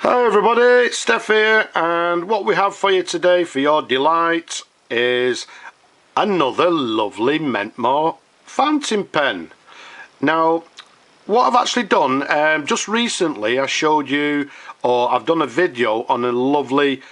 Hi everybody, it's Steph here, and what we have for you today for your delight is another lovely Mentmore fountain pen. Now what I've actually done, just recently I showed you, or I've done a video on a lovely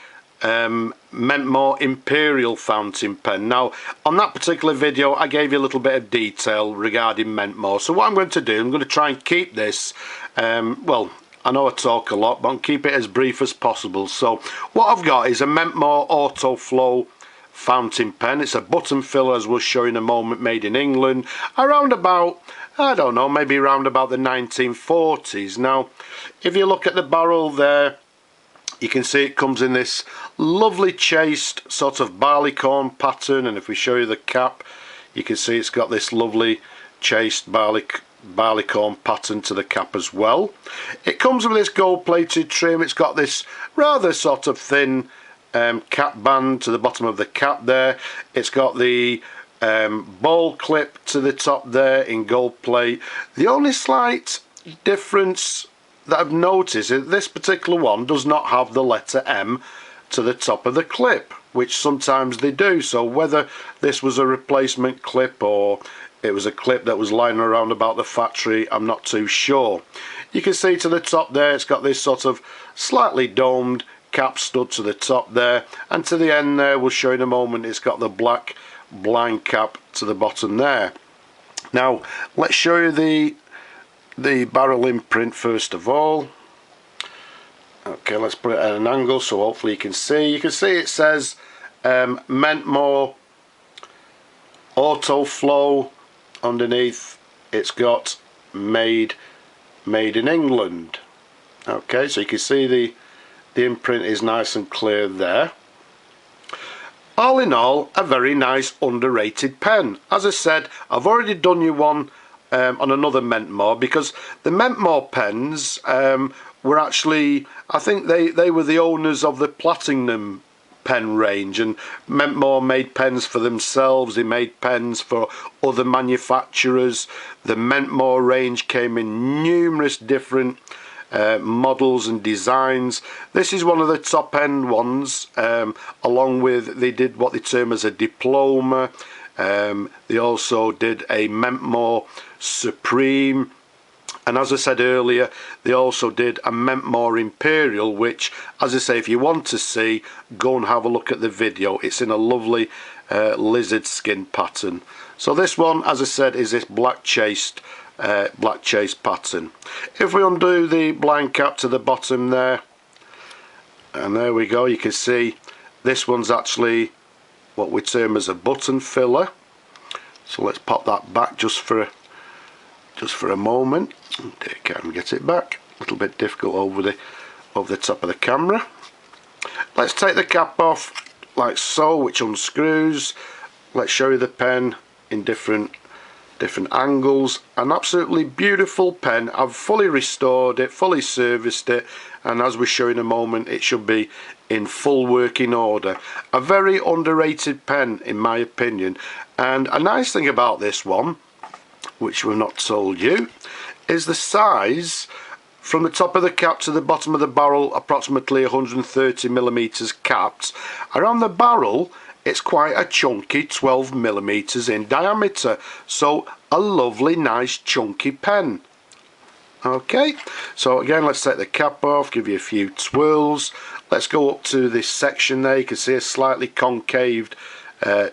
Mentmore Imperial fountain pen. Now on that particular video I gave you a little bit of detail regarding Mentmore, so what I'm going to do, I'm going to try and keep this, well, I know I talk a lot, but I'll keep it as brief as possible. So what I've got is a Mentmore Auto-Flow fountain pen. It's a button filler, as we'll show you in a moment, made in England around about, I don't know, maybe around about the 1940s. Now if you look at the barrel there, you can see it comes in this lovely chased sort of barleycorn pattern, and if we show you the cap, you can see it's got this lovely chased barleycorn pattern to the cap as well. It comes with this gold plated trim. It's got this rather sort of thin cap band to the bottom of the cap there. It's got the ball clip to the top there in gold plate. The only slight difference that I've noticed is this particular one does not have the letter M to the top of the clip, which sometimes they do. So whether this was a replacement clip or it was a clip that was lying around about the factory, I'm not too sure. You can see to the top there, it's got this sort of slightly domed cap stud to the top there, and to the end there, we'll show you in a moment, it's got the black blind cap to the bottom there. Now let's show you the barrel imprint first of all. Okay, let's put it at an angle so hopefully you can see. You can see it says Mentmore Auto-Flow. Underneath it's got made in England. Okay, so you can see the imprint is nice and clear there. All in all, a very nice underrated pen. As I said, I've already done you one on another Mentmore, because the Mentmore pens were actually, I think they were the owners of the Platinum pen range, and Mentmore made pens for themselves, they made pens for other manufacturers. The Mentmore range came in numerous different models and designs. This is one of the top end ones, along with, they did what they term as a diploma. They also did a Mentmore Supreme, and as I said earlier, they also did a Mentmore Imperial, which, as I say, if you want to see, go and have a look at the video. It's in a lovely lizard skin pattern. So this one, as I said, is this black chased pattern. If we undo the blind cap to the bottom there, and there we go, you can see this one's actually what we term as a button filler. So let's pop that back just for a moment. Take care and get it back. A little bit difficult over the top of the camera. Let's take the cap off like so, which unscrews. Let's show you the pen in different angles. An absolutely beautiful pen. I've fully restored it, fully serviced it, and as we show in a moment, it should be in full working order. A very underrated pen in my opinion. And a nice thing about this one, which we've not told you, is the size. From the top of the cap to the bottom of the barrel, approximately 130mm capped. Around the barrel, it's quite a chunky 12mm in diameter. So a lovely, nice, chunky pen. Okay, so again, let's take the cap off, give you a few twirls. Let's go up to this section there. You can see a slightly concaved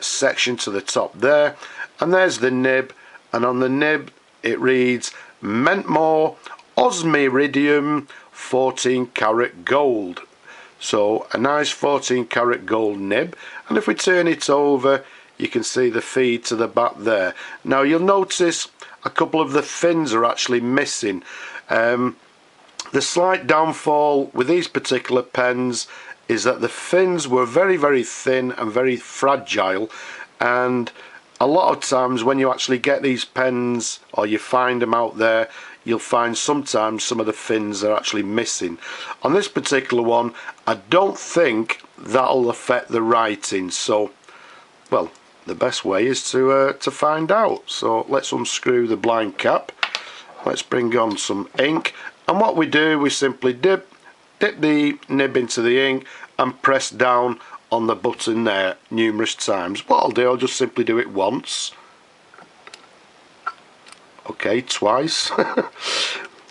section to the top there. And there's the nib. And on the nib, it reads Mentmore Osmi Iridium 14 karat gold. So a nice 14 karat gold nib, and if we turn it over, you can see the feed to the back there. Now you'll notice a couple of the fins are actually missing. The slight downfall with these particular pens is that the fins were very thin and very fragile, and a lot of times when you actually get these pens or you find them out there, you'll find sometimes some of the fins are actually missing. On this particular one, I don't think that'll affect the writing, so well, the best way is to find out. So let's unscrew the blind cap, let's bring on some ink, and what we do, we simply dip dip the nib into the ink and press down on the button there numerous times. What I'll do, I'll just simply do it once. Okay, twice.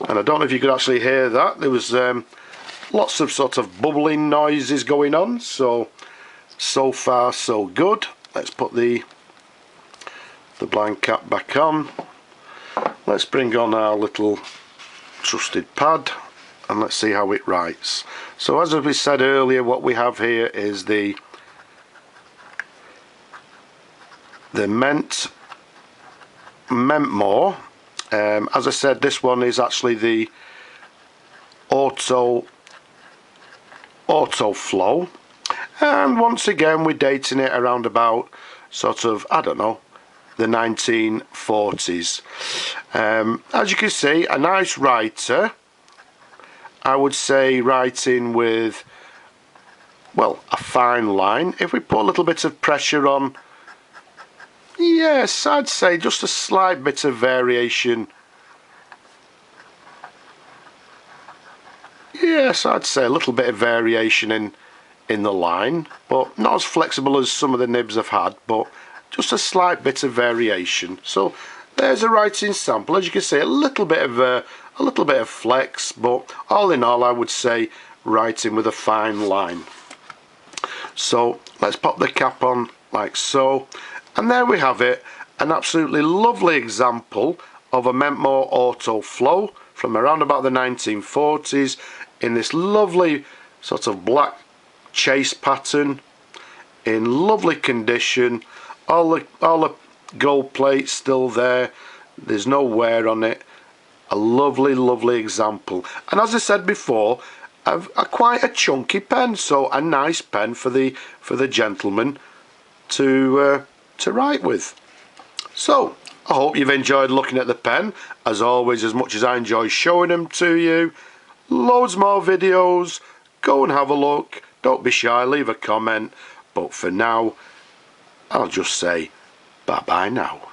And I don't know if you could actually hear that. There was lots of sort of bubbling noises going on. So far so good. Let's put the blind cap back on. Let's bring on our little trusted pad and let's see how it writes. So as we said earlier, what we have here is the Mentmore. As I said, this one is actually the Auto-Flow, and once again we're dating it around about sort of, I don't know, the 1940s. As you can see, a nice writer. I would say writing with, well, a fine line. If we put a little bit of pressure on, yes, I'd say just a slight bit of variation. Yes, I'd say a little bit of variation in the line, but not as flexible as some of the nibs have had, but just a slight bit of variation. So there's a writing sample. As you can see, a little bit of flex, but all in all, I would say writing with a fine line. So let's pop the cap on like so, and there we have it, an absolutely lovely example of a Mentmore Auto-Flow from around about the 1940s in this lovely sort of black chase pattern, in lovely condition. All the gold plates still there, there's no wear on it. A lovely example, and as I said before, quite a chunky pen, so a nice pen for the gentleman to write with. So I hope you've enjoyed looking at the pen, as always, as much as I enjoy showing them to you. Loads more videos, go and have a look, don't be shy, leave a comment, but for now I'll just say bye bye now.